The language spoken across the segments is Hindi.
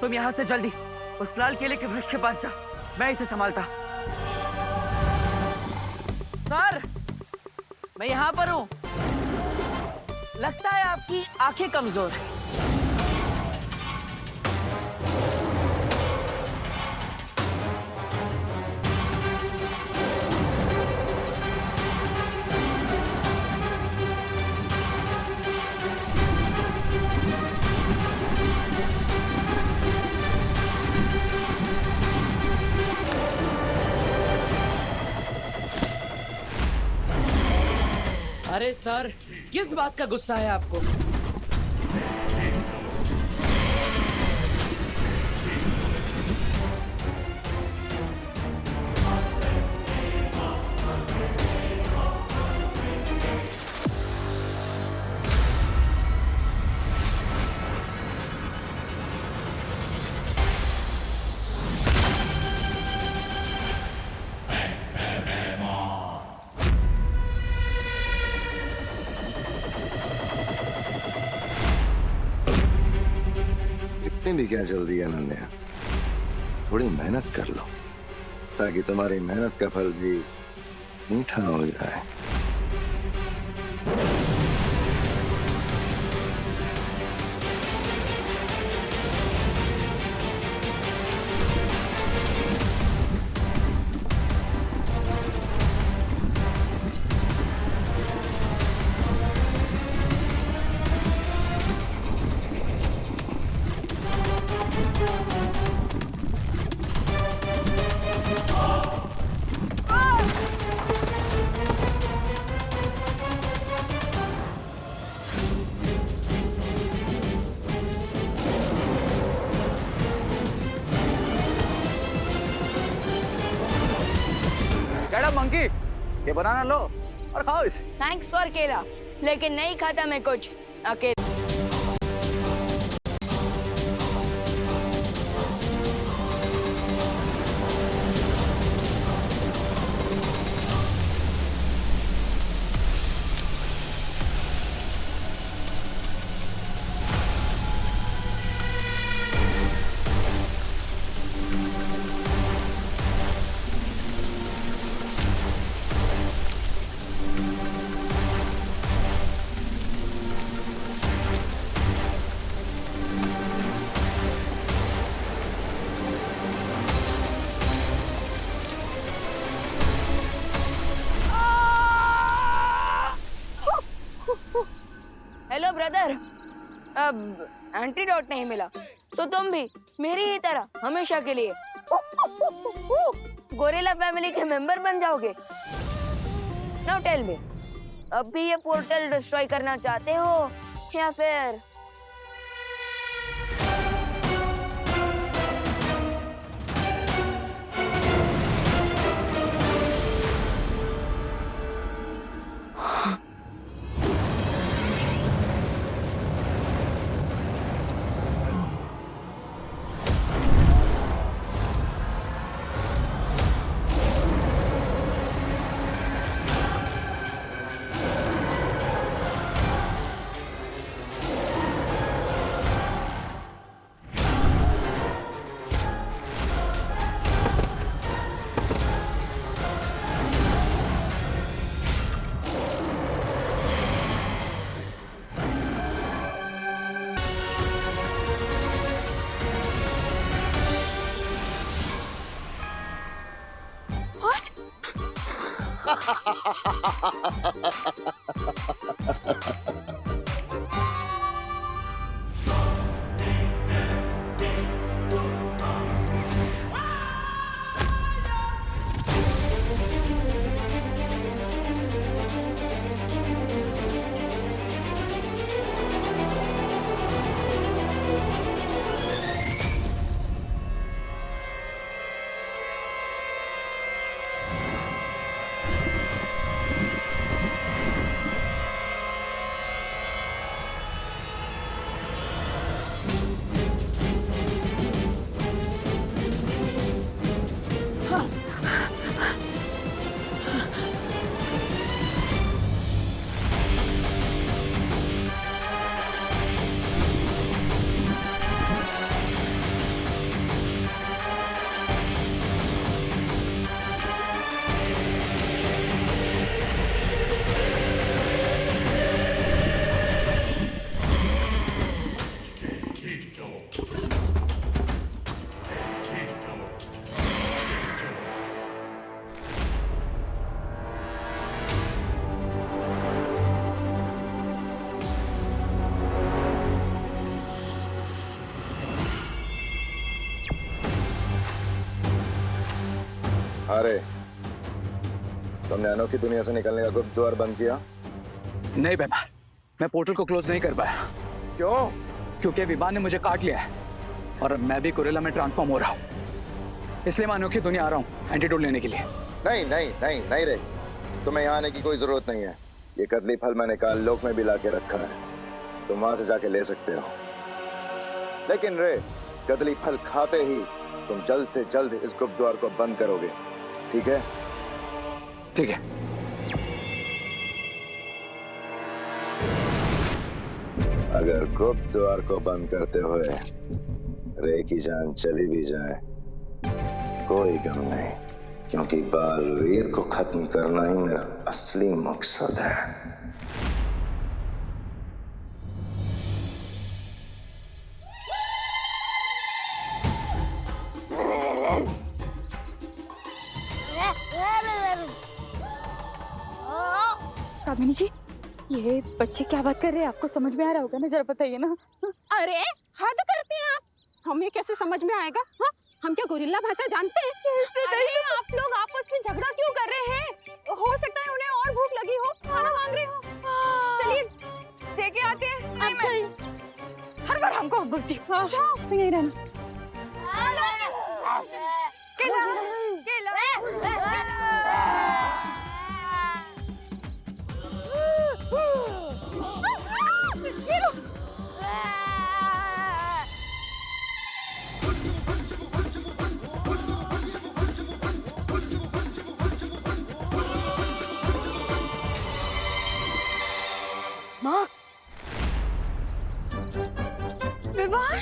तुम यहाँ से जल्दी उस लाल केले के वृक्ष के पास जा, मैं इसे संभालता। सर, मैं यहाँ पर हूँ। लगता है आपकी आंखें कमजोर हैं। अरे सर, किस बात का गुस्सा है आपको? भी क्या जल्दी है अनन्या, थोड़ी मेहनत कर लो ताकि तुम्हारी मेहनत का फल भी मीठा हो जाए। मंकी, ये बनाना लो और खाओ इसे। थैंक्स फॉर केला, लेकिन नहीं खाता मैं कुछ अकेले। हेलो ब्रदर, अब एंटीडोट नहीं मिला तो तुम भी मेरी ही तरह हमेशा के लिए गोरिल्ला फैमिली के मेंबर बन जाओगे। नाउ टेल मी, अब भी ये पोर्टल डिस्ट्रॉय करना चाहते हो या फिर हाँ रे, तुमने अनोखी दुनिया से निकलने का गुप्त द्वार बंद किया? नहीं बेमान, मैं पोर्टल को क्लोज नहीं कर पाया। क्यों? क्योंकि विवान ने मुझे काट लिया है और अब मैं भी गोरिल्ला में ट्रांसफॉर्म हो रहा हूँ। इसलिए मैं अनोखी दुनिया आ रहा हूँ एंटीडोट लेने के लिए। नहीं नहीं नहीं नहीं रे, तुम्हें यहाँ आने की कोई जरूरत नहीं है। ये कदली फल मैंने काल लोक में भी ला के रखा है, तुम वहां से जाके ले सकते हो। लेकिन रे, कदली फल खाते ही तुम जल्द से जल्द इस गुप्त द्वार को बंद करोगे, ठीक है? ठीक है। अगर गुप्त द्वार को बंद करते हुए रे की जान चली भी जाए, कोई गम नहीं, क्योंकि बालवीर को खत्म करना ही मेरा असली मकसद है। कामिनी जी, ये बच्चे क्या बात कर रहे हैं? आपको समझ में आ रहा होगा ना, जरा बताइए ना। अरे हद करते हैं आप, हमें कैसे समझ में आएगा? हाँ, हम क्या गोरिल्ला भाषा जानते हैं? अरे आप लोग आपस में झगड़ा क्यों कर रहे हैं? हो सकता है उन्हें और भूख लगी हो, खाना मांग रहे हो। चलिए देखे आते हैं। अच्छा, हर बार हमको बोलती हो। जाओ, तो यहीं रहना। ये लो। माँ, विवान,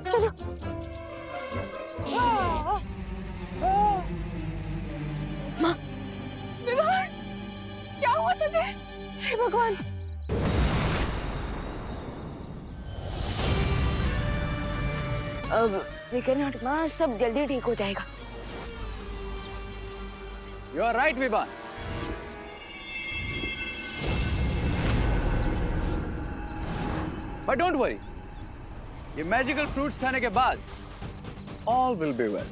चलो। माँ, विवान, क्या हुआ तुझे? हे भगवान! अब फिकर नॉट माँ, सब जल्दी ठीक हो जाएगा। You are right Vivaan. But don't worry, ये मैजिकल फ्रूट्स खाने के बाद ऑल विल बी वेल।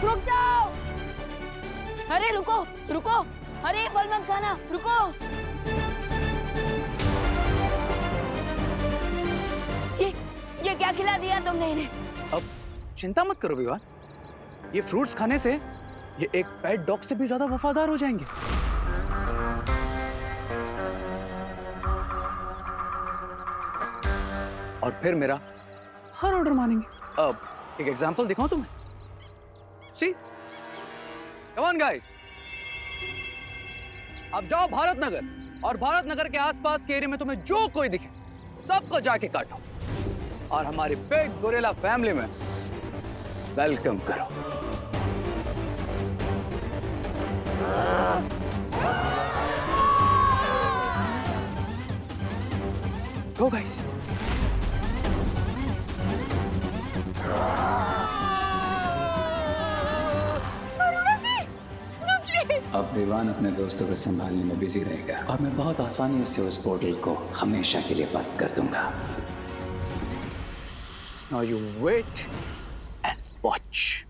रुक जाओ! अरे रुको, रुको! अरे फल मत खाना, रुको! ये क्या खिला दिया तुमने इन्हें? अब चिंता मत करो विवान, ये फ्रूट्स खाने से ये एक पेट डॉग से भी ज्यादा वफादार हो जाएंगे। और फिर मेरा हर ऑर्डर मानेंगे। अब एक एग्जांपल दिखाऊं तुम्हें? सी, कम ऑन गाइस, अब जाओ भारत नगर और भारत नगर के आसपास के एरिया में तुम्हें जो कोई दिखे सबको जाके काटो और हमारी बिग गोरिल्ला फैमिली में वेलकम करो। Go guys. अब विवान अपने दोस्तों को संभालने में बिजी रहेगा और मैं बहुत आसानी से उस पोर्टल को हमेशा के लिए बंद कर दूंगा। Now you wait and watch.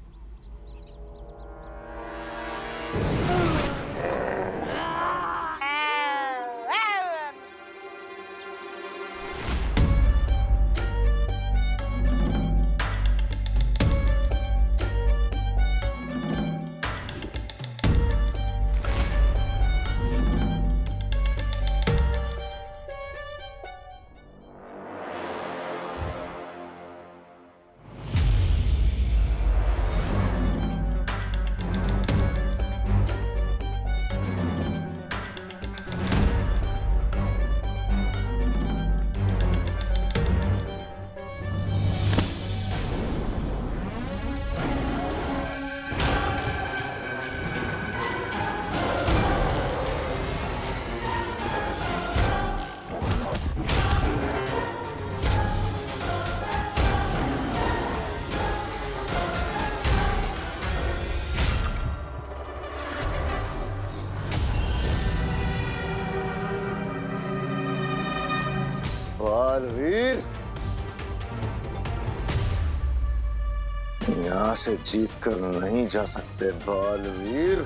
यहाँ से जीत कर नहीं जा सकते बालवीर।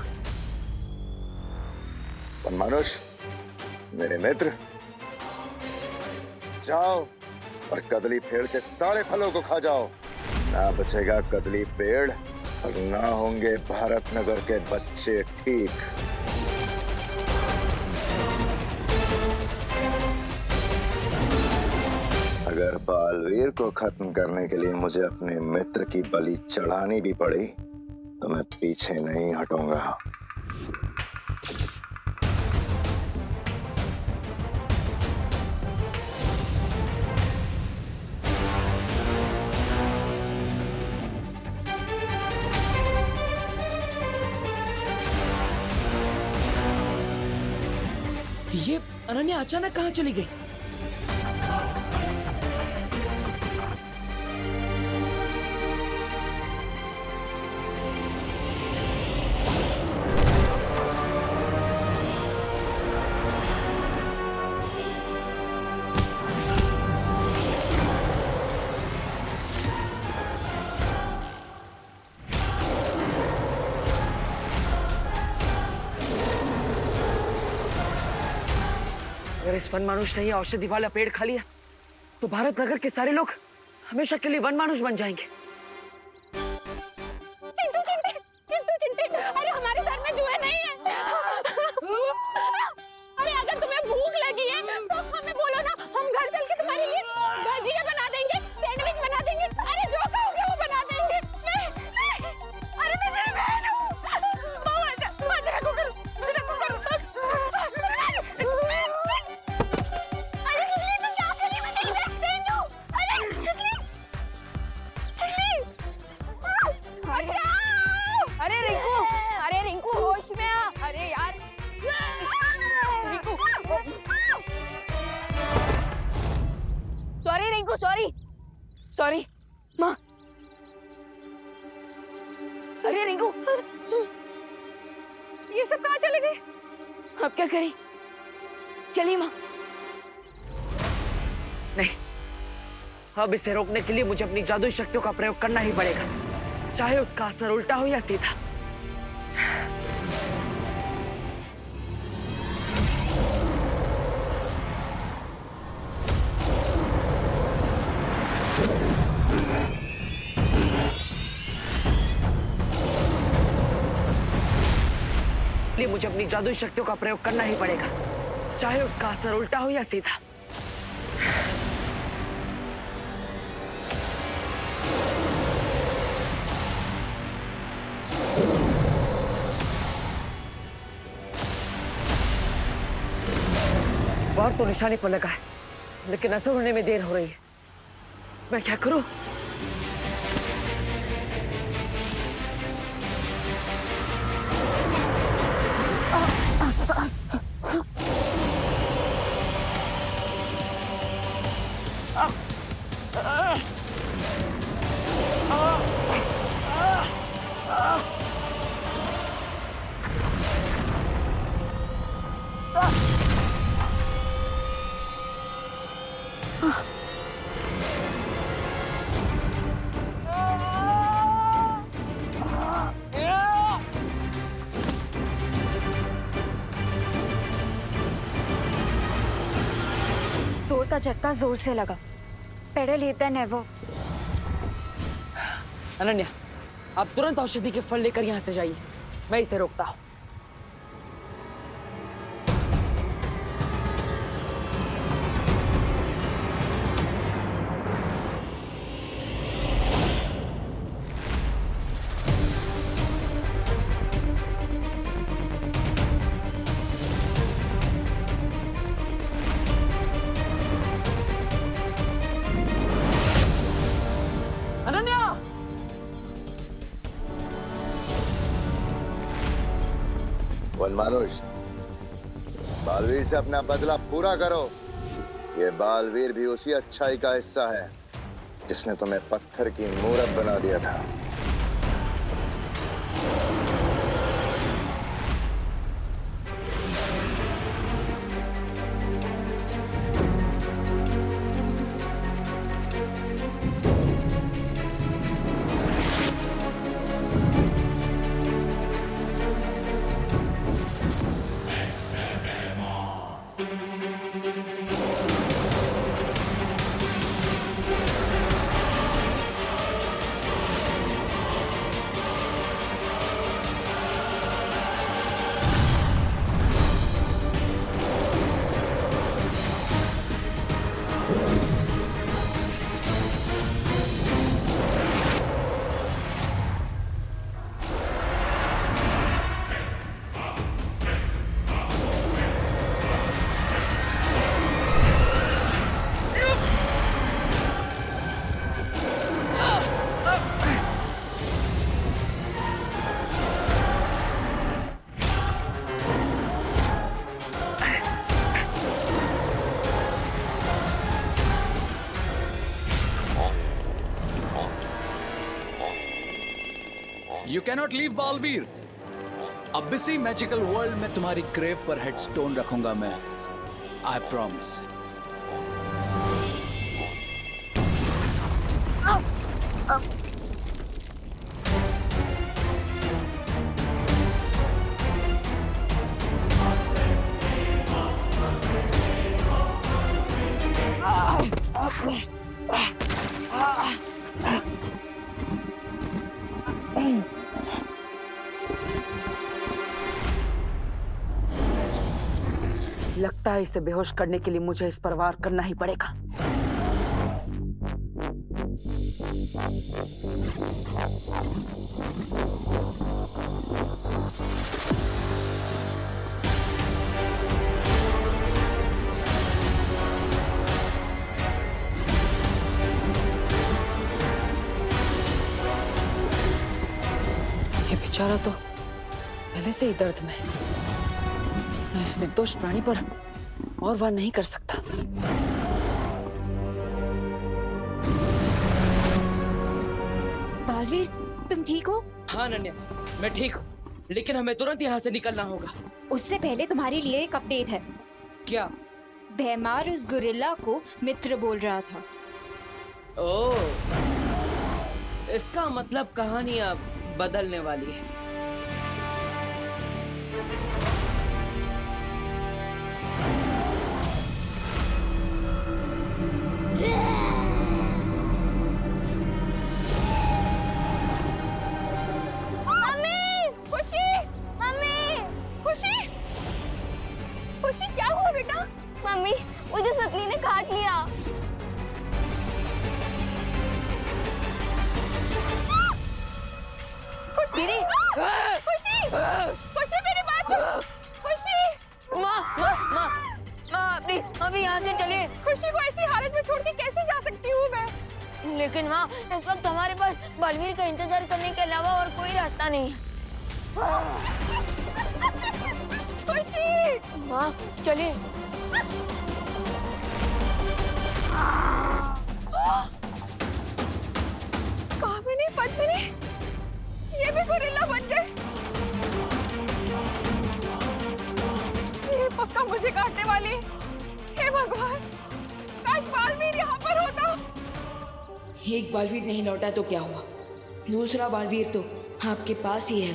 मानुष, मेरे मित्र, जाओ और कदली पेड़ के सारे फलों को खा जाओ। ना बचेगा कदली पेड़ और ना होंगे भारत नगर के बच्चे ठीक। अगर बालवीर को खत्म करने के लिए मुझे अपने मित्र की बलि चढ़ानी भी पड़ी तो मैं पीछे नहीं हटूंगा। ये अनन्या अचानक कहाँ चली गई? अगर इस वन मानुष ने ये औषधि वाला पेड़ खा लिया तो भारत नगर के सारे लोग हमेशा के लिए वन मानुष बन जाएंगे। चिंटू चिंटे, चिंटू चिंटे, अरे हमारे सर में जुए नहीं है। अरे अगर तुम्हें भूख लगी है तो हमें बोलो ना, हम घर चल के तुम्हारे लिए भजिया बना देंगे, सैंडविच बना देंगे। अरे जो कहोगे वो बना देंगे। नहीं, नहीं, अरे मैं तेरी बहन हूँ। अरे रिंकू, अरे रिंकू होश में आ। अरे यार Rinku, sorry Rinku, sorry sorry माँ। अरे रिंकू, ये सब कहाँ चले गए? अब क्या करें? चलिए माँ। नहीं, अब इसे रोकने के लिए मुझे अपनी जादुई शक्तियों का प्रयोग करना ही पड़ेगा, चाहे उसका असर उल्टा हो या सीधा। इसलिए मुझे अपनी जादुई शक्तियों का प्रयोग करना ही पड़ेगा, चाहे उसका असर उल्टा हो या सीधा। बार तो निशाने पर लगा है, लेकिन असर होने में देर हो रही है। मैं क्या करूं? जोर का झटका जोर से लगा। Pedal hit never. अनन्या, आप तुरंत औषधि के फल लेकर यहाँ से जाइए, मैं इसे रोकता हूँ। अनन्या! वनमानुष, बालवीर से अपना बदला पूरा करो। ये बालवीर भी उसी अच्छाई का हिस्सा है जिसने तुम्हें पत्थर की मूरत बना दिया था। You cannot leave Baalveer. अब इसी मैजिकल वर्ल्ड में तुम्हारी ग्रेव पर हेडस्टोन रखूंगा मैं, आई प्रॉमिस। लगता है इसे बेहोश करने के लिए मुझे इस पर वार करना ही पड़ेगा। ये बेचारा तो पहले से ही दर्द में है। मैं इस निर्दोष प्राणी पर और वार नहीं कर सकता। बालवीर, तुम ठीक हो? हाँ अनन्या, मैं ठीक हूँ, लेकिन हमें तुरंत यहाँ से निकलना होगा। उससे पहले तुम्हारे लिए एक अपडेट है। क्या? भैमार उस गुरिल्ला को मित्र बोल रहा था। ओह, इसका मतलब कहानी अब बदलने वाली है। खुशी, क्या हुआ बेटा? मम्मी, मुझे सतली ने काट लिया। दीदी, खुशी, खुशी मेरी बात सुन। खुशी, माँ, प्लीज अभी यहाँ से चलिए। खुशी को ऐसी हालत में छोड़ के कैसे जा सकती हूँ मैं? लेकिन माँ, इस वक्त हमारे पास बलवीर का इंतजार करने के अलावा और कोई रास्ता नहीं है। खुशी, माँ चलिए। कामिनी, पद्मिनी, ये भी गोरिल्ला बन गए। ये पक्का मुझे काटने वाली है। हे भगवान, काश बालवीर यहाँ पर होता। एक बालवीर नहीं लौटा तो क्या हुआ, दूसरा बालवीर तो आपके पास ही है।